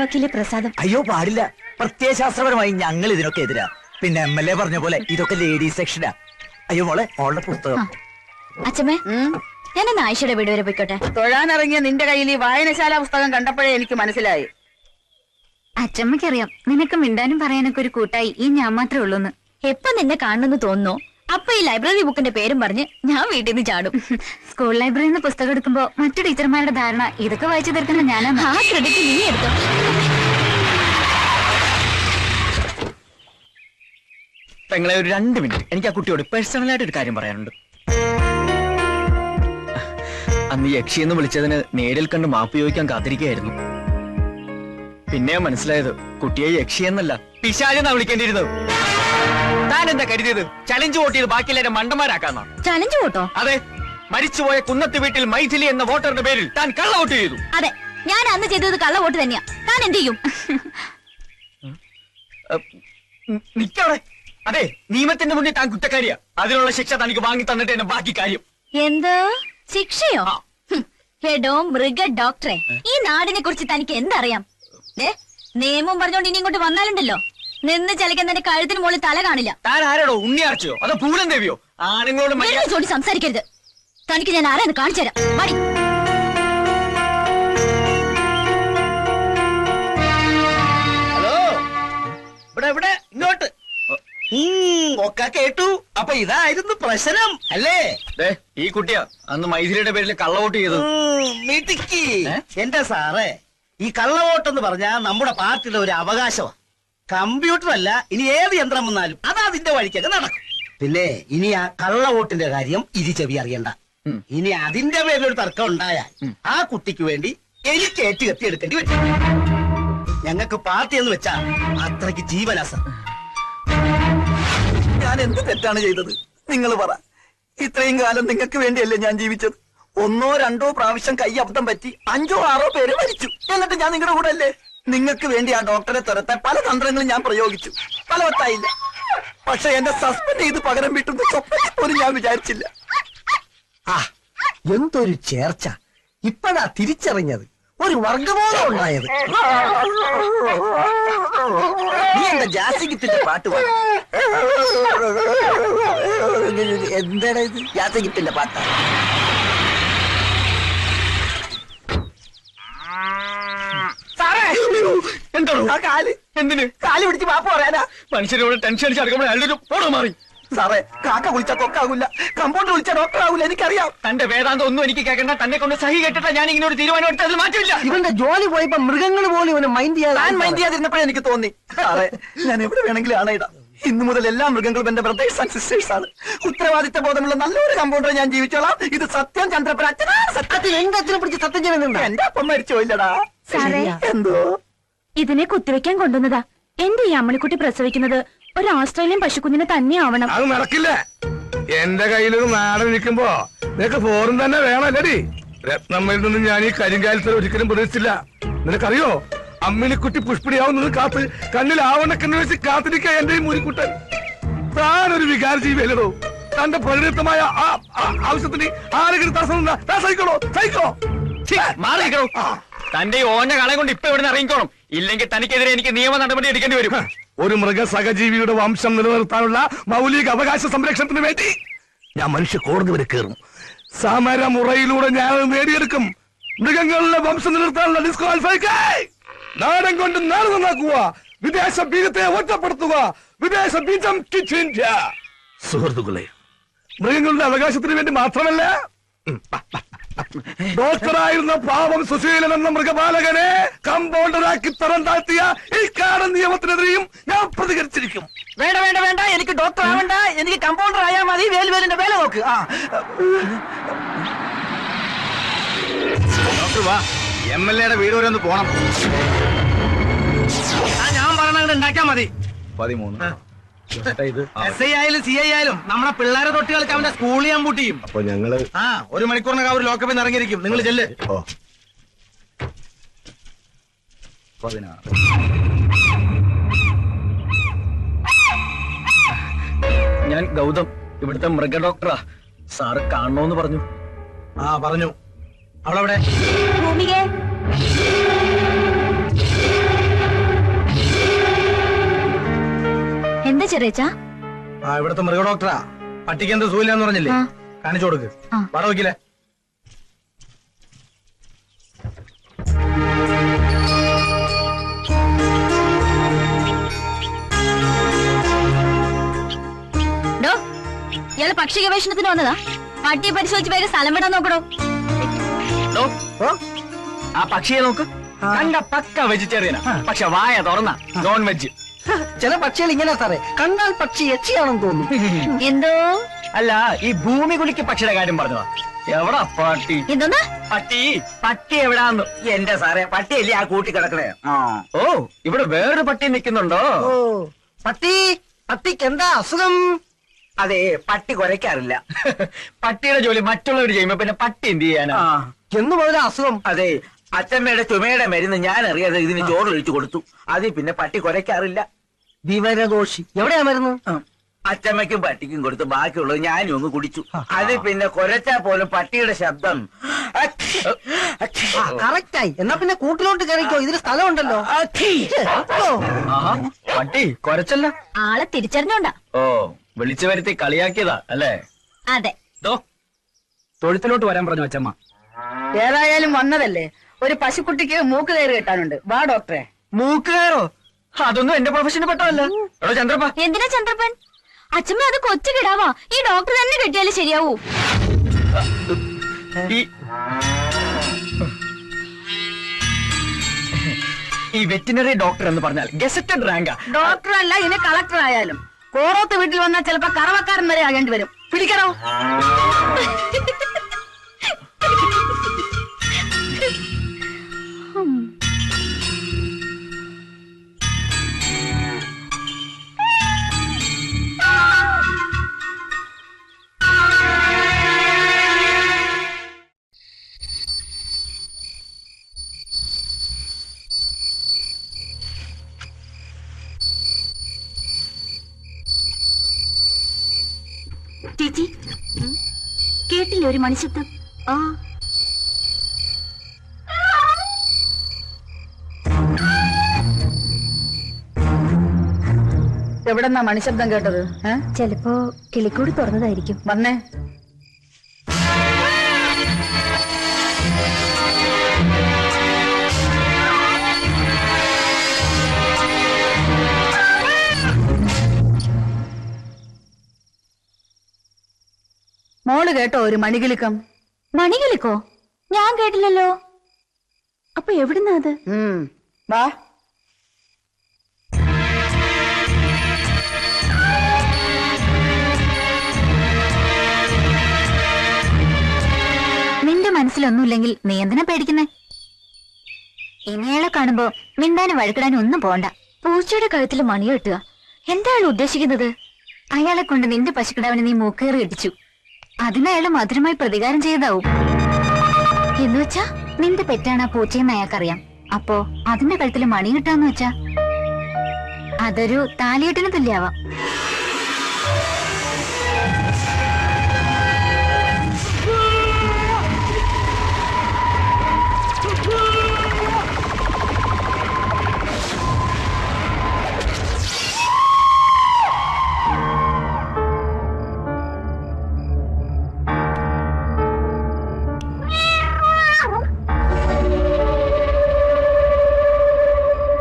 വക്കീലെ പ്രസാദം. അയ്യോ പാടില്ല, പ്രത്യയശാസ്ത്രപരമായി ഞങ്ങൾ ഇതിനൊക്കെ എതിരാ. പിന്നെ MLA പറഞ്ഞ പോലെ ഇതൊക്കെ ലേഡീസ് സെക്ഷനാ. അയ്യോ മോളെ, മോളുടെ പുസ്തകം. അച്ഛമ്മേ, ഞാനെന്ന് ആയിഷയുടെ വീട് വരെ പോയിക്കോട്ടെ. തൊഴാനിറങ്ങിയ നിന്റെ കയ്യിൽ ഈ വായനശാല പുസ്തകം കണ്ടപ്പോഴേ എനിക്ക് മനസ്സിലായി. അച്ഛമ്മക്കറിയാം നിനക്ക് മിണ്ടാനും പറയാനൊക്കെ ഒരു കൂട്ടായി ഈ ഞാൻ മാത്രമേ ഉള്ളൂന്ന്. എപ്പൊ നിന്നെ കാണുന്നു തോന്നുന്നു അപ്പൊ ഈ ലൈബ്രറി ബുക്കിന്റെ പേരും പറഞ്ഞ് ഞാൻ വീട്ടിൽ നിന്ന് ചാടും. സ്കൂൾ ലൈബ്രറിയിൽ നിന്ന് പുസ്തകം എടുക്കുമ്പോ മറ്റു ടീച്ചർമാരുടെ ധാരണ ഇതൊക്കെ വായിച്ചു തീർക്കുന്ന ഞാനാണ്. ആ ക്രെഡിറ്റ് നീ എടുത്തോ. പെങ്ങളെ ഒരു 2 മിനിറ്റ്, എനിക്ക് ആ കുട്ടിയോട് പേഴ്സണലായിട്ട് ഒരു കാര്യം പറയാനുണ്ട്. അന്ന് യക്ഷിയെന്ന് വിളിച്ചതിന് നേരിൽ കണ്ട് മാപ്പ് ചോദിക്കാൻ കാത്തിരിക്കുകയായിരുന്നു. പിന്നെ മനസ്സിലായത് കുട്ടിയെ യക്ഷിയെന്നല്ല പിശാചെന്നാ വിളിക്കേണ്ടിയിരുന്നത്. താൻ എന്താ കരുതിയത് ചലഞ്ച് വോട്ട് ചെയ്ത് ബാക്കിയെല്ലാവരും മണ്ടന്മാരാക്കാന്നാ? ചലഞ്ച് വോട്ടോ? അതെ, മരിച്ചുപോയ കുന്നത്ത് വീട്ടിൽ മൈഥിലി എന്ന വോട്ടറുടെ പേരിൽ താൻ കള്ള വോട്ട് ചെയ്തു. അതെ, ഞാൻ അന്ന് ചെയ്തത് കള്ള വോട്ട് തന്നെയാ. താൻ എന്ത് ചെയ്യും? നിക്കവിടെ. അതെ, നിയമത്തിന്റെ മുന്നിൽ താൻ കുറ്റക്കാരിയാ. അതിനുള്ള ശിക്ഷ തനിക്ക് വാങ്ങി തന്നിട്ട് എന്നെ ബാക്കി കാര്യം. എന്ത് ശിക്ഷയോ? ഹെഡോ മൃഗ ഡോക്ടറെ, ഈ നാടിനെ കുറിച്ച് തനിക്ക് എന്തറിയാം? നിയമം പറഞ്ഞോണ്ട് ഇനി ഇങ്ങോട്ട് വന്നാലുണ്ടല്ലോ, നിന്ന് ചലിക്കാൻ തന്റെ കഴുത്തിന് മുകളിൽ തല കാണില്ല. താൻ ആരോടോ, ഉണ്ണിയാർച്ചയോ അതോ പൂലൻ ദേവിയോ? ആണുങ്ങളോട് ചോടി സംസാരിക്കരുത്. തനിക്ക് ഞാൻ ആരാന്ന് കാണിച്ചു തരാം. മടി. ഹലോ, ഇവിടെ ഇങ്ങോട്ട്. ഒക്കെ കേട്ടു. അപ്പൊ ഇതായിരുന്നു പ്രശ്നം അല്ലേ? ഈ കുട്ടിയാ അന്ന് മൈഥിലിയുടെ പേരിൽ കള്ളവോട്ട് ചെയ്തത്. മിടുക്കി. എന്റെ സാറേ, ഈ കള്ളവോട്ടെന്ന് പറഞ്ഞാൽ നമ്മുടെ പാർട്ടിയുടെ ഒരു അവകാശമാണ്. കമ്പ്യൂട്ടർ അല്ല, ഇനി ഏത് യന്ത്രം വന്നാലും അത് അതിന്റെ വഴിക്കൊക്കെ നടക്കും. പിന്നെ ഇനി ആ കള്ളവോട്ടിന്റെ കാര്യം ചെവി അറിയണ്ട. ഇനി അതിന്റെ പേരിലൊരു തർക്കം ഉണ്ടായാൽ ആ കുട്ടിക്ക് വേണ്ടി എനിക്ക് ഏറ്റുകത്തി എടുക്കേണ്ടി വരും. ഞങ്ങൾക്ക് പാർട്ടി എന്ന് വെച്ചാ അത്രയ്ക്ക് ജീവനാസ. ഞാൻ എന്ത് തെറ്റാണ് ചെയ്തത്? നിങ്ങൾ പറ. ഇത്രയും കാലം നിങ്ങൾക്ക് വേണ്ടിയല്ലേ ഞാൻ ജീവിച്ചത്? 1 or 2 പ്രാവശ്യം കൈ അബദ്ധം പറ്റി 5 or 6 പേര് മരിച്ചു. എന്നിട്ട് ഞാൻ നിങ്ങളുടെ കൂടെ അല്ലേ? നിങ്ങൾക്ക് വേണ്ടി ആ ഡോക്ടറെ തുരത്താൻ പല തന്ത്രങ്ങളും ഞാൻ പ്രയോഗിച്ചു. ഫലവത്തായില്ല. പക്ഷെ എന്നെ സസ്പെൻഡ് ചെയ്ത് പകരം വീട്ടുന്ന സ്വപ്നത്തിൽ പോലും ഞാൻ വിചാരിച്ചില്ല. എന്തൊരു ചേർച്ച! ഇപ്പഴാ തിരിച്ചറിഞ്ഞത്. ഒരു വർഗബോധം ഉണ്ടായത്. നീ എന്താ ജാസിഗിത്തിന്റെ പാട്ട് പാടും? എന്താണ് ഇത്? ജാസിഗിത്തിന്റെ പാട്ടാ? എന്തോ ആ കാല് എന്തിന് കാല് പിടിച്ച് പാപ്പ് പറയാനാ? മനുഷ്യരോട് ടെൻഷൻ അടിച്ച് അടുക്കുമ്പോൾ അയാളൊരു ഫോട്ടോ മാറി. സാറേ, കാക്ക വിളിച്ചാൽ കൊക്കാകൂല, കമ്പൗണ്ടർ വിളിച്ചാൽ ഡോക്ടർ ആകൂല. എനിക്കറിയാം. തന്റെ വേദാന്തം ഒന്നും എനിക്ക് കേൾക്കണ്ട. തന്നെ കൊണ്ട് സഹി കേട്ടിട്ടാ ഞാൻ ഇങ്ങനെ ഒരു തീരുമാനം എടുത്ത് അതിൽ മാറ്റമില്ല. ഇവന്റെ ജോലി പോയപ്പോ മൃഗങ്ങൾ പോലും ഇവനെ മൈൻഡ് ചെയ്യാതിരുന്നപ്പോഴേ എനിക്ക് തോന്നി. സാറേ, ഞാൻ എവിടെ വേണമെങ്കിലും ആണയിടാം. ഇന്നു മുതൽ എല്ലാ മൃഗങ്ങളും എന്റെ ബ്രദേഴ്സ് ആൻഡ് സിസ്റ്റേഴ്സ് ആണ്. ഉത്തരവാദിത്ത ബോധമുള്ള നല്ലൊരു കമ്പൗണ്ടറെ ഞാൻ ജീവിച്ചോളാം. ഇത് സത്യം. ചന്ദ്രപ്പൻ അച്ഛനെ പിടിച്ച് സത്യം ചെയ്യുന്നുണ്ട്. എന്റെ അപ്പം മരിച്ചു പോയില്ലടാ. എന്തോ ഇതിനെ കുത്തിവെക്കാൻ കൊണ്ടുവന്നതാ. എന്റെ ഈ അമ്മണിക്കുട്ടി പ്രസവിക്കുന്നത് ഒരു ഓസ്ട്രേലിയൻ പശുക്കുഞ്ഞിനെ തന്നെ ആവണം. അത് നടക്കില്ല. എന്റെ കയ്യിലൊരു നാടൻ നിൽക്കുമ്പോ നിനക്ക് ഫോറും തന്നെ വേണമല്ലടി. രത്നമ്മയിൽ നിന്ന് ഞാൻ ഈ കരിങ്കാലത്തിൽ ഒരിക്കലും പ്രതീക്ഷിച്ചില്ല. നിനക്കറിയോ, അമ്മിണിക്കുട്ടി പുഷ്പിടിയാവുന്നത് കാത്ത് കണ്ണിൽ ആവണക്കെന്ന് വെച്ച് കാത്തിരിക്ക എന്റെ ഈ മുരിക്കുട്ടൻ. താനൊരു വികാര ജീവിയല്ലോ. തന്റെ പരിണിതമായ ആവശ്യത്തിന് ആരെങ്കിലും തടസ്സം സഹിക്കണോ? സഹിക്കോ? മാറിക്കണോ? തന്റെ ഈ ഓന്റെ കളെ കൊണ്ട് ഇപ്പൊ ഇവിടെ ഇറങ്ങിക്കോണം. ഇല്ലെങ്കിൽ തനിക്കെതിരെ എനിക്ക് നിയമ നടപടി എടുക്കേണ്ടി വരും. ഒരു മൃഗ സഹജീവിയുടെ വംശം നിലനിർത്താനുള്ള മൗലിക അവകാശ സംരക്ഷണത്തിന് വേണ്ടി ഞാൻ മനുഷ്യ കോടതി വരെ കയറും. സമരമുറയിലൂടെ ഞാൻ നേടിയെടുക്കും. മൃഗങ്ങളുടെ വംശം നിലനിർത്താനുള്ള ഡിസ്ക്വാളിഫൈ. നാടൻ കൊണ്ട് നാട് നന്നാക്കുക, വിദേശ ബീജത്തെ ഒറ്റപ്പെടുത്തുക, വിദേശ ബീജം ഇന്ത്യ. സുഹൃത്തുക്കളെ, മൃഗങ്ങളുടെ അവകാശത്തിന് വേണ്ടി മാത്രമല്ല, ഡോക്ടറായിരുന്ന പാവം സുശീലൻ എന്ന മൃഗപാലകനെ കമ്പൗണ്ടറാക്കി തരം താഴ്ത്തിയ ഈ കാടൻ നിയമത്തിനെതിരെയും ഞാൻ പ്രതികരിച്ചിരിക്കും. വേണ്ട വേണ്ട വേണ്ട, എനിക്ക് ഡോക്ടർ ആവണ്ട. എനിക്ക് കമ്പൗണ്ടർ ആയാൽ മതി. വേലുവേലിന്റെ വേല നോക്ക്. ഡോക്ടർ വാ, MLAയുടെ വീട് വരെ ഒന്ന് പോണം. ഞാൻ പറഞ്ഞ ഉണ്ടാക്കിയാ മതി. 13 SI ആയാലും CI ആയാലും നമ്മളെ പിള്ളേരെ തൊട്ടികൾക്ക് അവന്റെ സ്കൂളിൽ ഞാൻ പൂട്ടിയും. അപ്പൊ ഞങ്ങള് 1 മണിക്കൂറിനകം അവർ ലോക്കപ്പിൽ നിന്ന് ഇറങ്ങിയിരിക്കും. നിങ്ങൾ ചെല്ല്. 16 ഞാൻ ഗൗതം, ഇവിടുത്തെ മൃഗ ഡോക്ടറാ. സാറ് കാണണോന്ന് പറഞ്ഞു. പറഞ്ഞു. അവളവിടെ ഭൂമികേ ചെറിയച്ചാ? ഇവിടുത്തെ മൃഗ ഡോക്ടറാ. പട്ടിക്ക് എന്ത് സൂയില്ലാന്ന് പറഞ്ഞില്ലേ? ആ. കാണിച്ചു കൊടുക്ക്. ആ. വട വയ്ക്കില്ലേ? ഇയാള് പക്ഷി ഗവേഷണത്തിന് വന്നതാ? പട്ടിയെ പരിശോധിച്ച് വേഗം സ്ഥലം വിടാൻ നോക്കണോ? ആ പക്ഷിയെ നോക്ക്. കണ്ട പക്ക വെജിറ്റേറിയനാ, പക്ഷെ വായ തുറന്ന നോൺ വെജ്. ചില പക്ഷികൾ ഇങ്ങനെ സാറേ, കണ്ടാൽ പക്ഷി യക്ഷിയാണെന്ന് തോന്നുന്നു. എന്തോ? അല്ല, ഈ ഭൂമി കുലിക്ക് പക്ഷിയുടെ കാര്യം പറഞ്ഞതാ. എവിടാ പട്ടി? എന്തോന്നാ? പട്ടി എവിടാന്ന്? എന്റെ സാറേ, പട്ടിയല്ലേ ആ കൂട്ടി കിടക്കണേ. ഓ, ഇവിടെ വേറൊരു പട്ടി നിൽക്കുന്നുണ്ടോ? പട്ടിക്ക് എന്താ അസുഖം? അതെ, പട്ടി കുരയ്ക്കാറില്ല. പട്ടിയുടെ ജോലി മറ്റുള്ളവർ ചെയ്യുമ്പോ പിന്നെ പട്ടി എന്ത് ചെയ്യാനാ? എന്ന് മുതൽ അസുഖം? അതെ, അച്ഛമ്മയുടെ ചുമയുടെ മരുന്ന് ഞാൻ അറിയാതെ ഇതിന് ചോറിലൊഴിച്ചു കൊടുത്തു. അതിൽ പിന്നെ പട്ടി കുരയ്ക്കാറില്ല. വിവരദോഷി. എവിടെയാ മരുന്ന്? അച്ഛമ്മയ്ക്കും പട്ടിക്കും കൊടുത്ത് ബാക്കിയുള്ളത് ഞാനും ഒന്ന് കുടിച്ചു. അതിൽ പിന്നെ കുരച്ചാ പോലും പട്ടിയുടെ ശബ്ദം കറക്റ്റായി. എന്നാ പിന്നെ കൂട്ടിലോട്ട് കയറിക്കോ, ഇതിന് സ്ഥലമുണ്ടല്ലോ. പട്ടി കൊരച്ചല്ല, ആളെ തിരിച്ചറിഞ്ഞോണ്ടാ. ഓ, വിളിച്ചു വരുത്തി കളിയാക്കിയതാ അല്ലേ? അതെ. തൊഴുത്തിലോട്ട് വരാൻ പറഞ്ഞു അച്ഛമ്മ. ഏതായാലും വന്നതല്ലേ, ഒരു പശുക്കുട്ടിക്ക് മൂക്ക് കയറി കെട്ടാനുണ്ട്. വാ ഡോക്ടറെ. മൂക്കുകയറോ? അതൊന്നും എന്റെ പ്രൊഫഷന് പെട്ടതല്ല. എടോ ചന്ദ്രപ്പ. എന്തിനാ ചന്ദ്രപ്പൻ? അച്ഛമ്മ അത് കൊച്ചു കിടാവാ. ഈ ഡോക്ടർ തന്നെ കെട്ടിയാലേ ശരിയാവൂ. ഈ വെറ്റിനറി ഡോക്ടർ എന്ന് പറഞ്ഞാൽ ഗസറ്റഡ് റാങ്കാ. ഡോക്ടർ അല്ല, ഇനി കളക്ടർ ആയാലും കോറോത്ത് വീട്ടിൽ വന്നാൽ ചിലപ്പോ കറവക്കാരൻ വരെ ആകേണ്ടി വരും. പിടിക്കണോ? ചേച്ചി, കേട്ടില്ലേ ഒരു മണിശബ്ദം? ആ, എവിടെന്നാ മണിശബ്ദം കേട്ടത്? ചിലപ്പോ കിളിക്കൂട് തുറന്നതായിരിക്കും. വന്നേ. മോള് കേട്ടോ ഒരു മണികിലുക്കം? മണികിളിക്കോ? ഞാൻ കേട്ടില്ലല്ലോ. അപ്പൊ എവിടുന്നാ അത്? വാ. നിന്റെ മനസ്സിലൊന്നുമില്ലെങ്കിൽ നീ എന്തിനാ പേടിക്കുന്നേ? ഇനിയാളെ കാണുമ്പോ മിണ്ടാനും വഴക്കിടാനും ഒന്നും പോണ്ട. പൂച്ചയുടെ കഴുത്തിൽ മണി കെട്ടുക, എന്താ അയാൾ ഉദ്ദേശിക്കുന്നത്? അയാളെ കൊണ്ട് നിന്റെ പശുക്കിടാവിന് നീ മൂക്കേറി കെട്ടിച്ചു. അതിനയാള് മധുരമായി പ്രതികാരം ചെയ്തതാവും. എന്നുവെച്ചാ നിന്റെ പെറ്റാണ് ആ പൂച്ചയെന്ന് അയാൾക്കറിയാം. അപ്പോ അതിന്റെ കഴുത്തിൽ മണി കിട്ടാന്ന് വെച്ചാ അതൊരു താലികെട്ടിന് തുല്യാവാം.